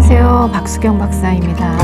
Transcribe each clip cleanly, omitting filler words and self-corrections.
안녕하세요. 박수경 박사입니다.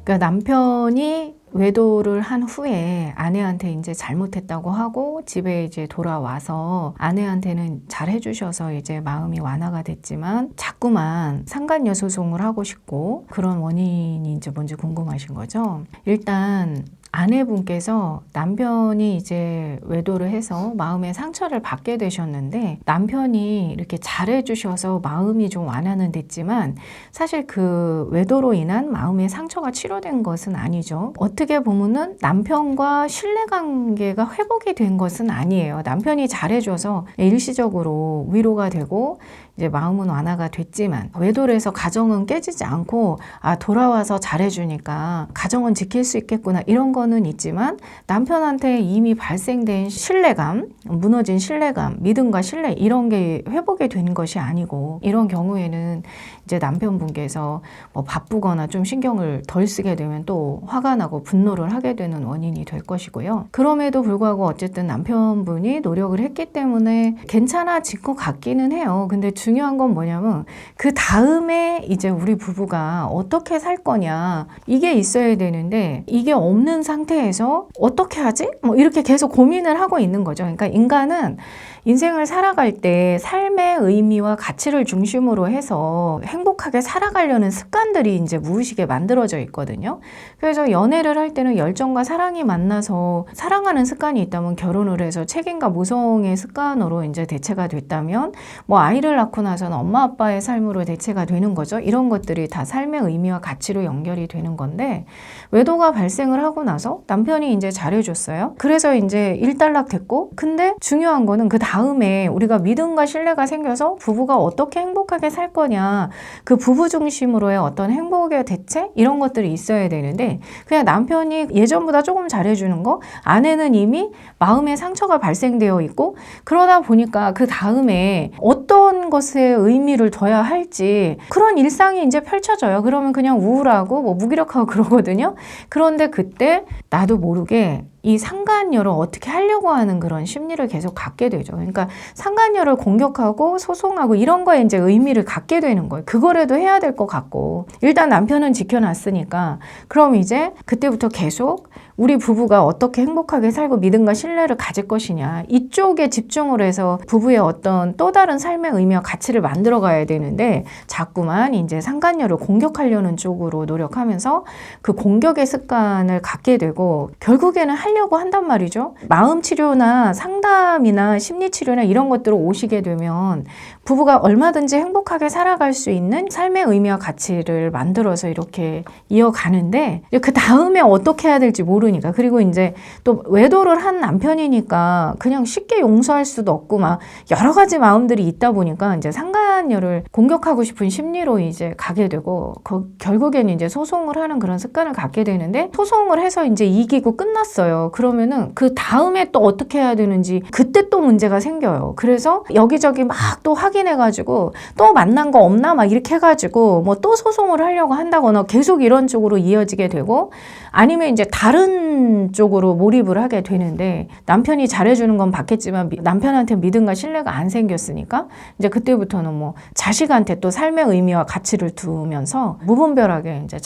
그러니까 남편이 외도를 한 후에 아내한테 이제 잘못했다고 하고 집에 이제 돌아와서 아내한테는 잘 해주셔서 이제 마음이 완화가 됐지만 자꾸만 상간녀 소송을 하고 싶고 그런 원인이 이제 뭔지 궁금하신 거죠. 일단 아내분께서 남편이 이제 외도를 해서 마음의 상처를 받게 되셨는데 남편이 이렇게 잘해주셔서 마음이 좀 완화는 됐지만 사실 그 외도로 인한 마음의 상처가 치료된 것은 아니죠. 어떻게 보면은 남편과 신뢰관계가 회복이 된 것은 아니에요. 남편이 잘해줘서 일시적으로 위로가 되고 이제 마음은 완화가 됐지만 외도를 해서 가정은 깨지지 않고 돌아와서 잘해주니까 가정은 지킬 수 있겠구나 이런 거는 있지만 남편한테 이미 발생된 신뢰감, 무너진 신뢰감, 믿음과 신뢰 이런 게 회복이 된 것이 아니고 이런 경우에는 이제 남편분께서 뭐 바쁘거나 좀 신경을 덜 쓰게 되면 또 화가 나고 분노를 하게 되는 원인이 될 것이고요. 그럼에도 불구하고 어쨌든 남편분이 노력을 했기 때문에 괜찮아질 것 같기는 해요. 근데 중요한 건 뭐냐면 그 다음에 이제 우리 부부가 어떻게 살 거냐 이게 있어야 되는데 이게 없는 상태에서 어떻게 하지? 뭐 이렇게 계속 고민을 하고 있는 거죠. 그러니까 인간은 인생을 살아갈 때 삶의 의미와 가치를 중심으로 해서 행복하게 살아가려는 습관들이 이제 무의식에 만들어져 있거든요. 그래서 연애를 할 때는 열정과 사랑이 만나서 사랑하는 습관이 있다면 결혼을 해서 책임과 모성의 습관으로 이제 대체가 됐다면 뭐 아이를 낳고 나서는 엄마 아빠의 삶으로 대체가 되는 거죠. 이런 것들이 다 삶의 의미와 가치로 연결이 되는 건데 외도가 발생을 하고 나서 남편이 이제 잘해줬어요. 그래서 이제 일단락 됐고 근데 중요한 거는 그 다음에 우리가 믿음과 신뢰가 생겨서 부부가 어떻게 행복하게 살 거냐 그 부부 중심으로의 어떤 행복의 대체 이런 것들이 있어야 되는데 그냥 남편이 예전보다 조금 잘해주는 거 아내는 이미 마음의 상처가 발생되어 있고 그러다 보니까 그 다음에 어떤 것에 의미를 둬야 할지 그런 일상이 이제 펼쳐져요. 그러면 그냥 우울하고 뭐 무기력하고 그러거든요. 그런데 그때 나도 모르게 이 상간녀를 어떻게 하려고 하는 그런 심리를 계속 갖게 되죠. 그러니까 상간녀를 공격하고 소송하고 이런 거에 이제 의미를 갖게 되는 거예요. 그거라도 해야 될 것 같고 일단 남편은 지켜놨으니까 그럼 이제 그때부터 계속 우리 부부가 어떻게 행복하게 살고 믿음과 신뢰를 가질 것이냐 이쪽에 집중을 해서 부부의 어떤 또 다른 삶의 의미와 가치를 만들어 가야 되는데 자꾸만 이제 상간녀를 공격하려는 쪽으로 노력하면서 그 공격의 습관을 갖게 되고 결국에는 하려고 한단 말이죠. 마음 치료나 상담이나 심리 치료나 이런 것들을 오시게 되면 부부가 얼마든지 행복하게 살아갈 수 있는 삶의 의미와 가치를 만들어서 이렇게 이어가는데 그 다음에 어떻게 해야 될지 모르니까 그리고 이제 또 외도를 한 남편이니까 그냥 쉽게 용서할 수도 없고 막 여러 가지 마음들이 있다 보니까 이제 상간녀를 공격하고 싶은 심리로 이제 가게 되고 결국에는 이제 소송을 하는 그런 습관을 갖게 되는데 소송을 해서 이제 이기고 끝났어요. 그러면은 그 다음에 또 어떻게 해야 되는지 그때 또 문제가 생겨요. 그래서 여기저기 막 또 확인해가지고 또 만난 거 없나 막 이렇게 해가지고 뭐 또 소송을 하려고 한다거나 계속 이런 쪽으로 이어지게 되고 아니면 이제 다른 쪽으로 몰입을 하게 되는데 남편이 잘해주는 건 받겠지만 남편한테 믿음과 신뢰가 안 생겼으니까 이제 그때부터는 뭐 자식한테 또 삶의 의미와 가치를 두면서 무분별하게 이제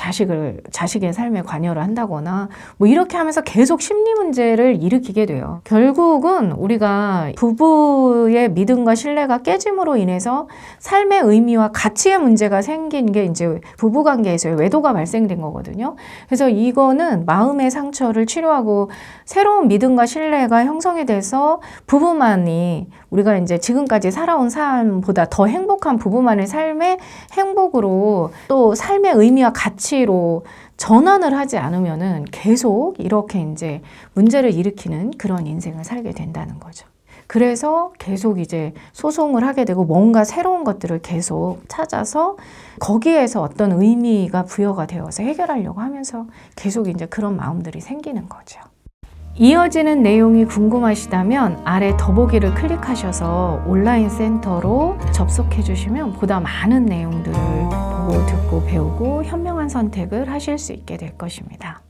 자식의 삶에 관여를 한다거나 뭐 이렇게 하면서 계속 심리 문제를 일으키게 돼요. 결국은 우리가 부부의 믿음과 신뢰가 깨짐으로 인해서 삶의 의미와 가치의 문제가 생긴 게 이제 부부관계에서의 외도가 발생된 거거든요. 그래서 이거는 마음의 상처를 치료하고 새로운 믿음과 신뢰가 형성이 돼서 부부만이 우리가 이제 지금까지 살아온 삶보다 더 행복한 부부만의 삶의 행복으로 또 삶의 의미와 가치로 전환을 하지 않으면은 계속 이렇게 이제 문제를 일으키는 그런 인생을 살게 된다는 거죠. 그래서 계속 이제 소송을 하게 되고 뭔가 새로운 것들을 계속 찾아서 거기에서 어떤 의미가 부여가 되어서 해결하려고 하면서 계속 이제 그런 마음들이 생기는 거죠. 이어지는 내용이 궁금하시다면 아래 더보기를 클릭하셔서 온라인 센터로 접속해 주시면 보다 많은 내용들을 보고 듣고 배우고 현명한 선택을 하실 수 있게 될 것입니다.